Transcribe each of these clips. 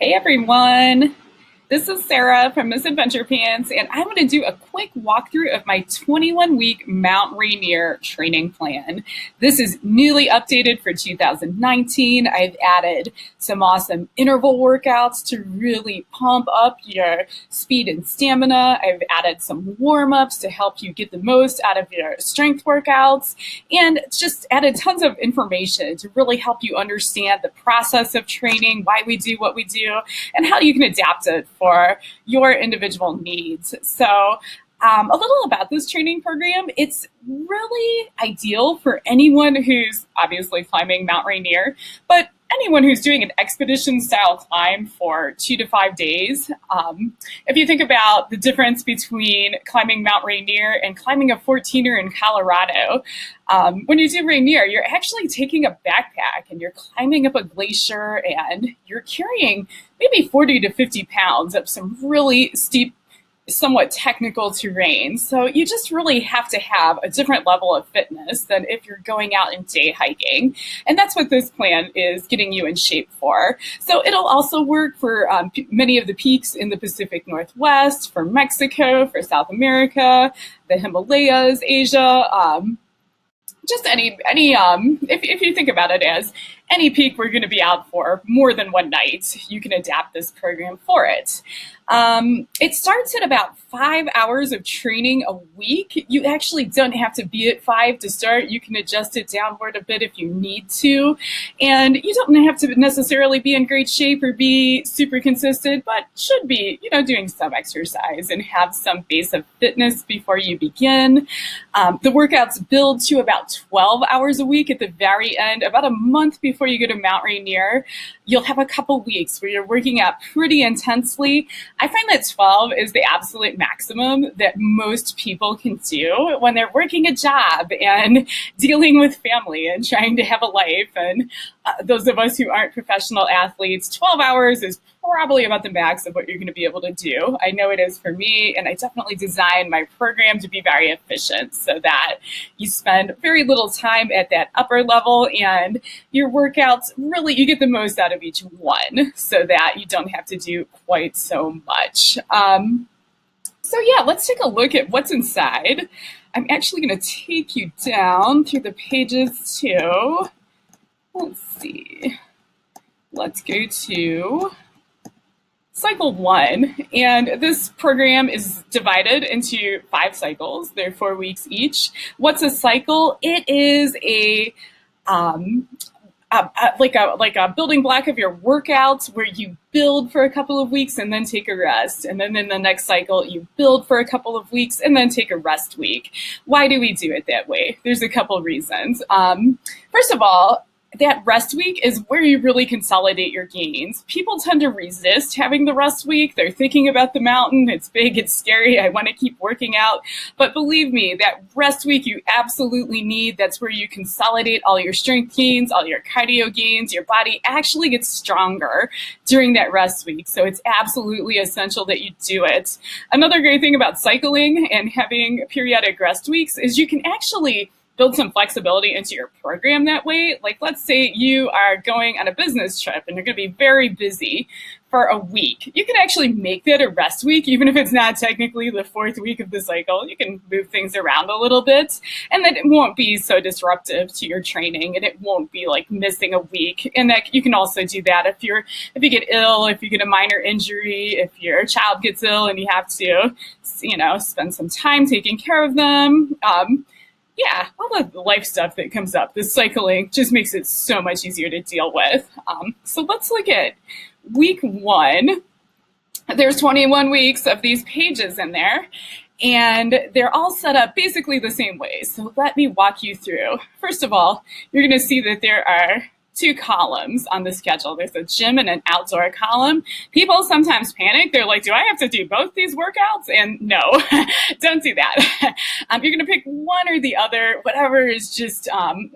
Hey everyone, this is Sarah from Misadventure Pants, and I'm going to do a quick walkthrough of my 21-week Mount Rainier training plan. This is newly updated for 2019. I've added some awesome interval workouts to really pump up your speed and stamina. I've added some warm-ups to help you get the most out of your strength workouts, and just added tons of information to really help you understand the process of training, why we do what we do, and how you can adapt it for your individual needs. So a little about this training program. It's really ideal for anyone who's obviously climbing Mount Rainier, but anyone who's doing an expedition style climb for 2 to 5 days. If you think about the difference between climbing Mount Rainier and climbing a 14er in Colorado, when you do Rainier, you're actually taking a backpack and you're climbing up a glacier and you're carrying maybe 40 to 50 pounds up some really steep, somewhat technical terrain. So you just really have to have a different level of fitness than if you're going out and day hiking. And that's what this plan is getting you in shape for. So it'll also work for many of the peaks in the Pacific Northwest, for Mexico, for South America, the Himalayas, Asia, just if you think about it as any peak we're going to be out for more than one night, you can adapt this program for it. It starts at about 5 hours of training a week. You actually don't have to be at 5 to start. You can adjust it downward a bit if you need to. And you don't have to necessarily be in great shape or be super consistent, but should be, doing some exercise and have some base of fitness before you begin. The workouts build to about 12 hours a week at the very end, about a month before you go to Mount Rainier. You'll have a couple weeks where you're working out pretty intensely. I find that 12 is the absolute maximum that most people can do when they're working a job and dealing with family and trying to have a life. And those of us who aren't professional athletes, 12 hours is probably about the max of what you're going to be able to do. I know it is for me, and I definitely designed my program to be very efficient so that you spend very little time at that upper level and your workouts, really, you get the most out of each one so that you don't have to do quite so much. So yeah, let's take a look at what's inside. I'm actually going to take you down through the pages too. Let's see. Let's go to Cycle 1, and this program is divided into 5 cycles. They're 4 weeks each. What's a cycle? It is like a building block of your workouts where you build for a couple of weeks and then take a rest. And then in the next cycle, you build for a couple of weeks and then take a rest week. Why do we do it that way? There's a couple reasons. First of all, that rest week is where you really consolidate your gains. People tend to resist having the rest week. They're thinking about the mountain. It's big, it's scary. I want to keep working out. But believe me, that rest week you absolutely need. That's where you consolidate all your strength gains, all your cardio gains. Your body actually gets stronger during that rest week. So it's absolutely essential that you do it. Another great thing about cycling and having periodic rest weeks is you can actually build some flexibility into your program that way. Like, let's say you are going on a business trip and you're going to be very busy for a week. You can actually make that a rest week, even if it's not technically the 4th week of the cycle. You can move things around a little bit, and then it won't be so disruptive to your training, and it won't be like missing a week. And that you can also do that if you get ill, if you get a minor injury, if your child gets ill and you have to, spend some time taking care of them. Yeah, all the life stuff that comes up, the cycling just makes it so much easier to deal with. So let's look at week 1. There's 21 weeks of these pages in there, and they're all set up basically the same way. So let me walk you through. First of all, you're going to see that there are 2 columns on the schedule. There's a gym and an outdoor column. People sometimes panic. They're like, do I have to do both these workouts? And no, don't do that. You're going to pick one or the other, whatever is just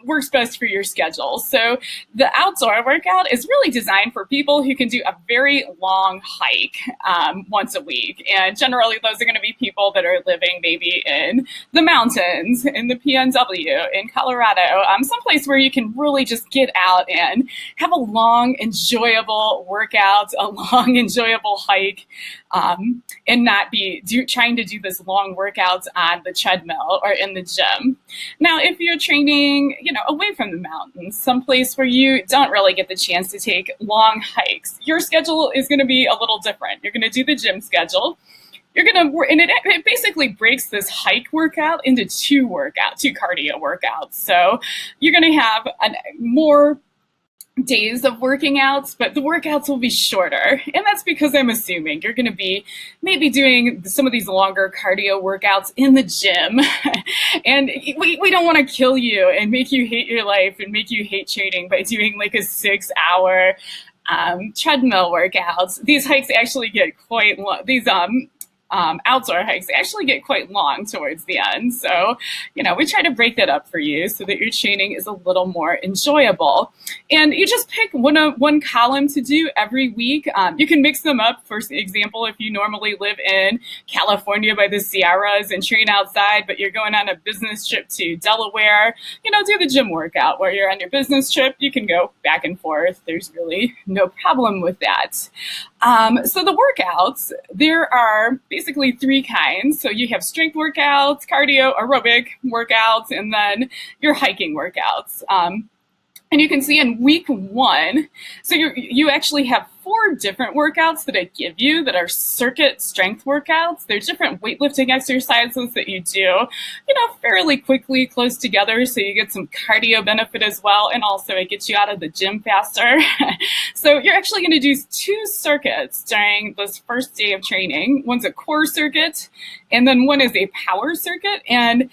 works best for your schedule. So the outdoor workout is really designed for people who can do a very long hike once a week. And generally, those are going to be people that are living maybe in the mountains, in the PNW, in Colorado, someplace where you can really just get out and have a long, enjoyable workout, a long, enjoyable hike, and not be trying to do this long workouts on the treadmill or in the gym. Now, if you're training, away from the mountains, someplace where you don't really get the chance to take long hikes, your schedule is going to be a little different. You're going to do the gym schedule. You're going to, and it basically breaks this hike workout into two cardio workouts. So you're going to have more days of working outs, but the workouts will be shorter. And that's because I'm assuming you're going to be maybe doing some of these longer cardio workouts in the gym. And we don't want to kill you and make you hate your life and make you hate training by doing like a 6-hour treadmill workouts. These hikes actually get quite long. These outdoor hikes actually get quite long towards the end. So, we try to break that up for you so that your training is a little more enjoyable. And you just pick one column to do every week. You can mix them up. For example, if you normally live in California by the Sierras and train outside, but you're going on a business trip to Delaware, do the gym workout. Where you're on your business trip, you can go back and forth. There's really no problem with that. So the workouts, there are basically 3 kinds. So you have strength workouts, cardio, aerobic workouts, and then your hiking workouts. And you can see in week 1, so you actually have 4 different workouts that I give you that are circuit strength workouts. They're different weightlifting exercises that you do, fairly quickly, close together, so you get some cardio benefit as well, and also it gets you out of the gym faster. So you're actually going to do 2 circuits during this first day of training. One's a core circuit, and then one is a power circuit. And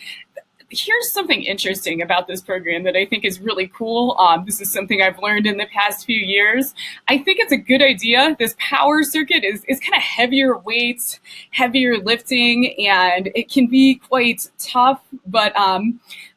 here's something interesting about this program that I think is really cool. This is something I've learned in the past few years. I think it's a good idea. This power circuit is kind of heavier weights, heavier lifting, and it can be quite tough, but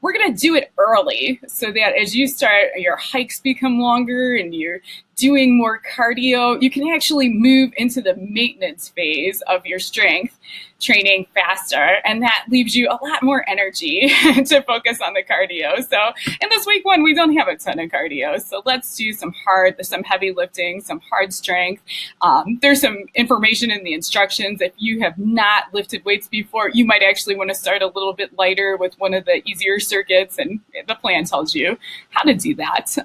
we're going to do it early so that as you start, your hikes become longer and you're doing more cardio, you can actually move into the maintenance phase of your strength training faster, and that leaves you a lot more energy to focus on the cardio. So in this week 1, we don't have a ton of cardio, so let's do some heavy lifting, some hard strength. There's some information in the instructions. If you have not lifted weights before, you might actually want to start a little bit lighter with one of the easier circuits, and the plan tells you how to do that.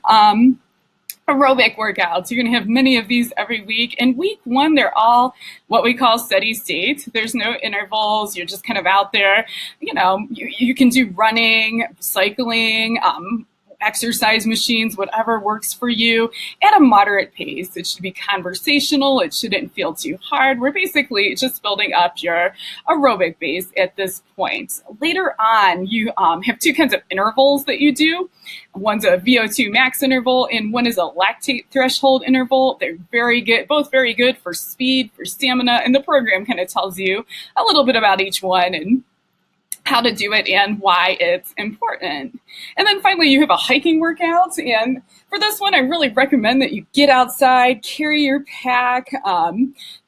Aerobic workouts. You're going to have many of these every week. In week 1, they're all what we call steady state. There's no intervals. You're just kind of out there. You can do running, cycling, exercise machines, whatever works for you, at a moderate pace. It should be conversational. It shouldn't feel too hard. We're basically just building up your aerobic base at this point. Later on, you have 2 kinds of intervals that you do. One's a Vo2 Max Interval, and one is a lactate threshold interval. They're very good, both very good for speed, for stamina, and the program kind of tells you a little bit about each one and how to do it and why it's important. And then finally, you have a hiking workout. And for this one, I really recommend that you get outside, carry your pack,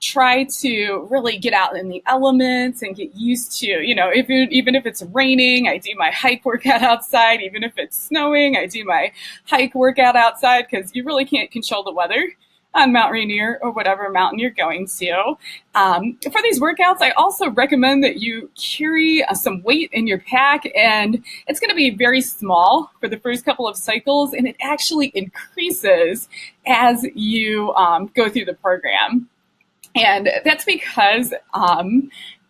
try to really get out in the elements and get used to, even if it's raining, I do my hike workout outside. Even if it's snowing, I do my hike workout outside, because you really can't control the weather on Mount Rainier or whatever mountain you're going to. For these workouts, I also recommend that you carry some weight in your pack, and it's going to be very small for the first couple of cycles, and it actually increases as you go through the program. And that's because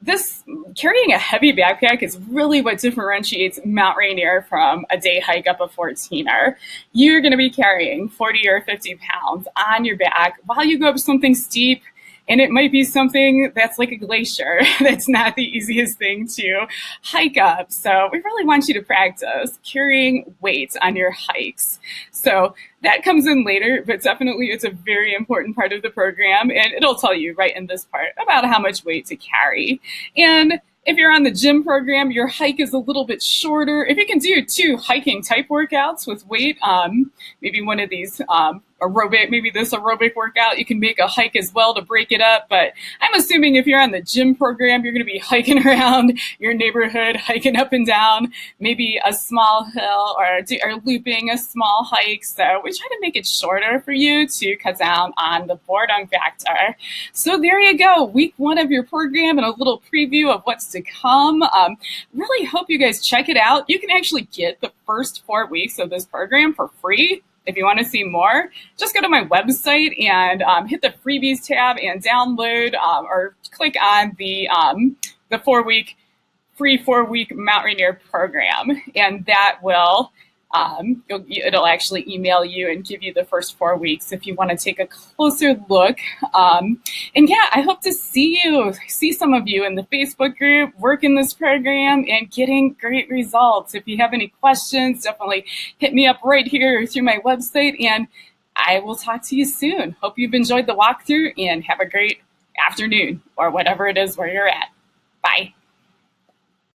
this carrying a heavy backpack is really what differentiates Mount Rainier from a day hike up a 14er. You're going to be carrying 40 or 50 pounds on your back while you go up something steep, and it might be something that's like a glacier. That's not the easiest thing to hike up. So we really want you to practice carrying weights on your hikes. So that comes in later, but definitely it's a very important part of the program, and it'll tell you right in this part about how much weight to carry. And if you're on the gym program, your hike is a little bit shorter. If you can do 2 hiking type workouts with weight, maybe one of these aerobic, maybe this aerobic workout. You can make a hike as well to break it up. But I'm assuming if you're on the gym program, you're going to be hiking around your neighborhood, hiking up and down, maybe a small hill or looping a small hike. So we try to make it shorter for you to cut down on the boredom factor. So there you go, week 1 of your program and a little preview of what's to come. Really hope you guys check it out. You can actually get the first 4 weeks of this program for free. If you want to see more, just go to my website and hit the freebies tab and download or click on the 4-week free 4-week Mount Rainier program, and that will it'll actually email you and give you the first 4 weeks if you want to take a closer look. And yeah, I hope to see some of you in the Facebook group, working this program and getting great results. If you have any questions, definitely hit me up right here through my website, and I will talk to you soon. Hope you've enjoyed the walkthrough and have a great afternoon or whatever it is where you're at. Bye.